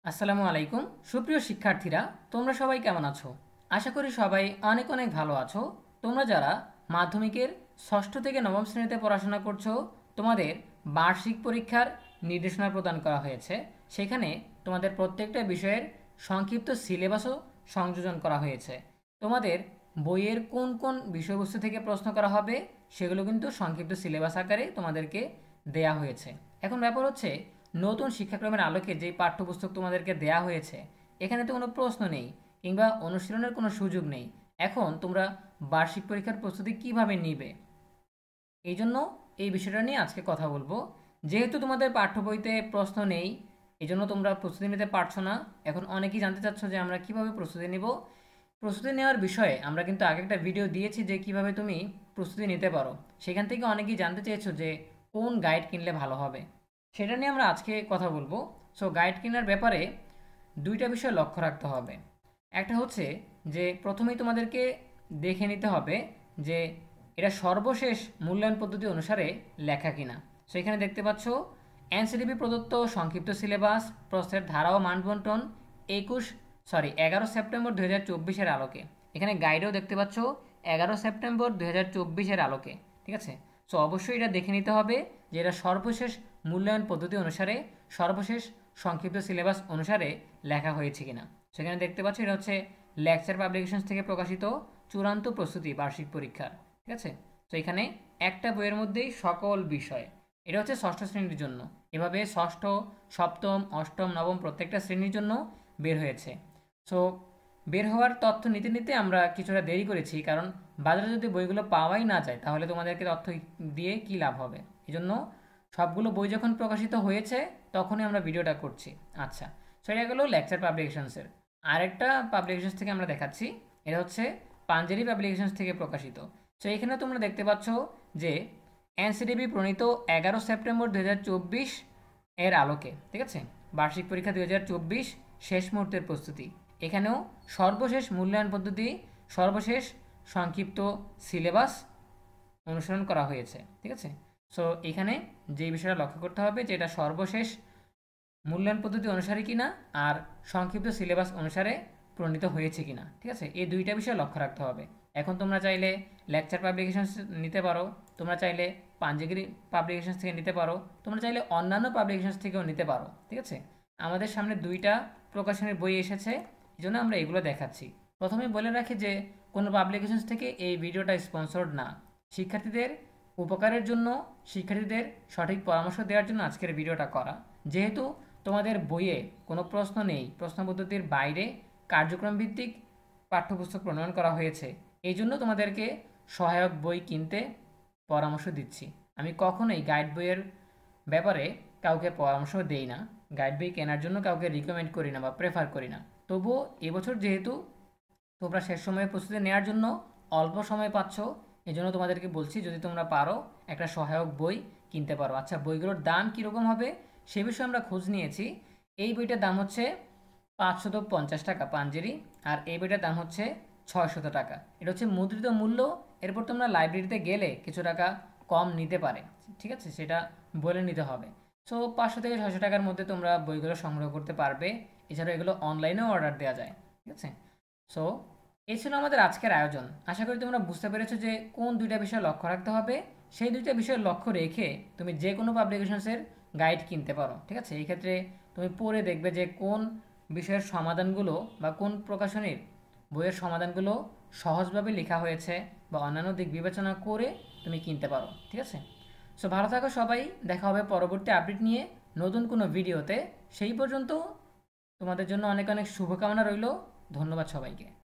আসসালামু আলাইকুম। সুপ্রিয় শিক্ষার্থীরা, তোমরা সবাই কেমন আছো? আশা করি সবাই অনেক অনেক ভালো আছো। তোমরা যারা মাধ্যমিকের ষষ্ঠ থেকে নবম শ্রেণীতে পড়াশোনা করছো, তোমাদের বার্ষিক পরীক্ষার নির্দেশনা প্রদান করা হয়েছে। সেখানে তোমাদের প্রত্যেকটা বিষয়ের সংক্ষিপ্ত সিলেবাসও সংযোজন করা হয়েছে। তোমাদের বইয়ের কোন কোন বিষয়বস্তু থেকে প্রশ্ন করা হবে সেগুলো কিন্তু সংক্ষিপ্ত সিলেবাস আকারে তোমাদেরকে দেয়া হয়েছে। এখন ব্যাপার হচ্ছে, নতুন শিক্ষাক্রমের আলোকে যে পাঠ্যপুস্তক তোমাদেরকে দেয়া হয়েছে, এখানে তো কোনো প্রশ্ন নেই কিংবা অনুশীলনের কোনো সুযোগ নেই। এখন তোমরা বার্ষিক পরীক্ষার প্রস্তুতি কিভাবে নিবে, এই জন্য এই বিষয়টা নিয়ে আজকে কথা বলবো। যেহেতু তোমাদের পাঠ্য বইতে প্রশ্ন নেই, এই জন্য তোমরা প্রস্তুতি নিতে পারছো না। এখন অনেকেই জানতে চাচ্ছ যে আমরা কিভাবে প্রস্তুতি নিব। প্রস্তুতি নেওয়ার বিষয়ে আমরা কিন্তু আগে একটা ভিডিও দিয়েছি যে কিভাবে তুমি প্রস্তুতি নিতে পারো। সেখান থেকে অনেকেই জানতে চেয়েছো যে কোন গাইড কিনলে ভালো হবে, সেটা নিয়ে আমরা আজকে কথা বলবো। সো গাইড কেনার ব্যাপারে দুইটা বিষয় লক্ষ্য রাখতে হবে। একটা হচ্ছে যে প্রথমেই তোমাদেরকে দেখে নিতে হবে যে এটা সর্বশেষ মূল্যায়ন পদ্ধতি অনুসারে লেখা কিনা। সো এখানে দেখতে পাচ্ছ এনসিডিবি প্রদত্ত সংক্ষিপ্ত সিলেবাস, প্রশ্নের ধারা ও মানবন্টন 11 সেপ্টেম্বর 2024-এর আলোকে। এখানে গাইডেও দেখতে পাচ্ছ 11 সেপ্টেম্বর 2024-এর আলোকে। ঠিক আছে? সো অবশ্যই এটা দেখে নিতে হবে যে এটা সর্বশেষ মূল্যায়ন পদ্ধতি অনুসারে, সর্বশেষ সংক্ষিপ্ত সিলেবাস অনুসারে লেখা হয়েছে কিনা। সেখানে দেখতে পাচ্ছ এটা হচ্ছে লেকচার পাবলিকেশনস থেকে প্রকাশিত চূড়ান্ত প্রস্তুতি বার্ষিক পরীক্ষার। ঠিক আছে? তো এখানে একটা বইয়ের মধ্যেই সকল বিষয়, এটা হচ্ছে ষষ্ঠ শ্রেণীর জন্য। এভাবে ষষ্ঠ, সপ্তম, অষ্টম, নবম প্রত্যেকটা শ্রেণীর জন্য বের হয়েছে। সো বের হওয়ার তথ্য নিতে নিতে আমরা কিছুটা দেরি করেছি, কারণ বাজারে যদি বইগুলো পাওয়াই না যায় তাহলে তোমাদেরকে তথ্য দিয়ে কী লাভ হবে। এই জন্য সবগুলো বই যখন প্রকাশিত হয়েছে তখনই আমরা ভিডিওটা করছি। আচ্ছা, সো এটা গেলো লেকচার পাবলিকেশনসের। আরেকটা পাবলিকেশনস থেকে আমরা দেখাচ্ছি, এটা হচ্ছে পাঞ্জেরি পাবলিকেশনস থেকে প্রকাশিত। সো এখানে তোমরা দেখতে পাচ্ছ যে এনসিডিবি প্রণীত 11 সেপ্টেম্বর 2024 এর আলোকে, ঠিক আছে, বার্ষিক পরীক্ষা 2024 শেষ মুহূর্তের প্রস্তুতি। এখানেও সর্বশেষ মূল্যায়ন পদ্ধতি, সর্বশেষ সংক্ষিপ্ত সিলেবাস অনুসরণ করা হয়েছে। ঠিক আছে? সো এখানে যে বিষয়টা লক্ষ্য করতে হবে যে এটা সর্বশেষ মূল্যায়ন পদ্ধতি অনুসারে কিনা আর সংক্ষিপ্ত সিলেবাস অনুসারে প্রণীত হয়েছে কিনা। ঠিক আছে? এই দুইটা বিষয় লক্ষ্য রাখতে হবে। এখন তোমরা চাইলে লেকচার পাবলিকেশনস নিতে পারো, তোমরা চাইলে পাঞ্জেরি পাবলিকেশনস থেকে নিতে পারো, তোমরা চাইলে অন্যান্য পাবলিকেশনস থেকেও নিতে পারো। ঠিক আছে? আমাদের সামনে দুইটা প্রকাশনের বই এসেছে, এই জন্য আমরা এগুলো দেখাচ্ছি। প্রথমে বলে রাখি যে কোনো পাবলিকেশনস থেকে এই ভিডিওটা স্পন্সর্ড না। শিক্ষার্থীদের উপকারের জন্য, শিক্ষার্থীদের সঠিক পরামর্শ দেওয়ার জন্য আজকের ভিডিওটা করা। যেহেতু তোমাদের বইয়ে কোনো প্রশ্ন নেই, প্রশ্ন পদ্ধতির বাইরে কার্যক্রম ভিত্তিক পাঠ্যপুস্তক প্রণয়ন করা হয়েছে, এই জন্য তোমাদেরকে সহায়ক বই কিনতে পরামর্শ দিচ্ছি। আমি কখনোই গাইড বইয়ের ব্যাপারে কাউকে পরামর্শ দেই না, গাইড বই কেনার জন্য কাউকে রিকমেন্ড করি না বা প্রেফার করি না। তবুও এবছর যেহেতু তোমরা শেষ সময়ে প্রস্তুতি নেওয়ার জন্য অল্প সময় পাচ্ছ, এই জন্য তোমাদেরকে বলছি যদি তোমরা পারো একটা সহায়ক বই কিনতে পারো। আচ্ছা, বইগুলোর দাম কীরকম হবে সে বিষয়ে আমরা খোঁজ নিয়েছি। এই বইটার দাম হচ্ছে 550 টাকা পাঞ্জেরি, আর এই বইটার দাম হচ্ছে 600 টাকা। এটা হচ্ছে মুদ্রিত মূল্য। এরপর তোমরা লাইব্রেরিতে গেলে কিছু টাকা কম নিতে পারে। ঠিক আছে? সেটা বলে নিতে হবে। সো 500 থেকে 600 টাকার মধ্যে তোমরা বইগুলো সংগ্রহ করতে পারবে। এছাড়াও এগুলো অনলাইনেও অর্ডার দেওয়া যায়। ঠিক আছে? সো এই ছিল আমাদের আজকের আয়োজন। আশা করি তোমরা বুঝতে পেরেছো যে কোন দুইটা বিষয় লক্ষ্য রাখতে হবে। সেই দুইটা বিষয় লক্ষ্য রেখে তুমি যে কোনো পাবলিকেশনসের গাইড কিনতে পারো। ঠিক আছে? এই ক্ষেত্রে তুমি পড়ে দেখবে যে কোন বিষয়ের সমাধানগুলো বা কোন প্রকাশনীর বইয়ের সমাধানগুলো সহজভাবে লেখা হয়েছে বা অন্যান্য দিক বিবেচনা করে তুমি কিনতে পারো। ঠিক আছে? সো ভালো থাকো সবাই, দেখা হবে পরবর্তী আপডেট নিয়ে নতুন কোনো ভিডিওতে। সেই পর্যন্ত তোমাদের জন্য অনেক অনেক শুভকামনা রইল। ধন্যবাদ সবাইকে।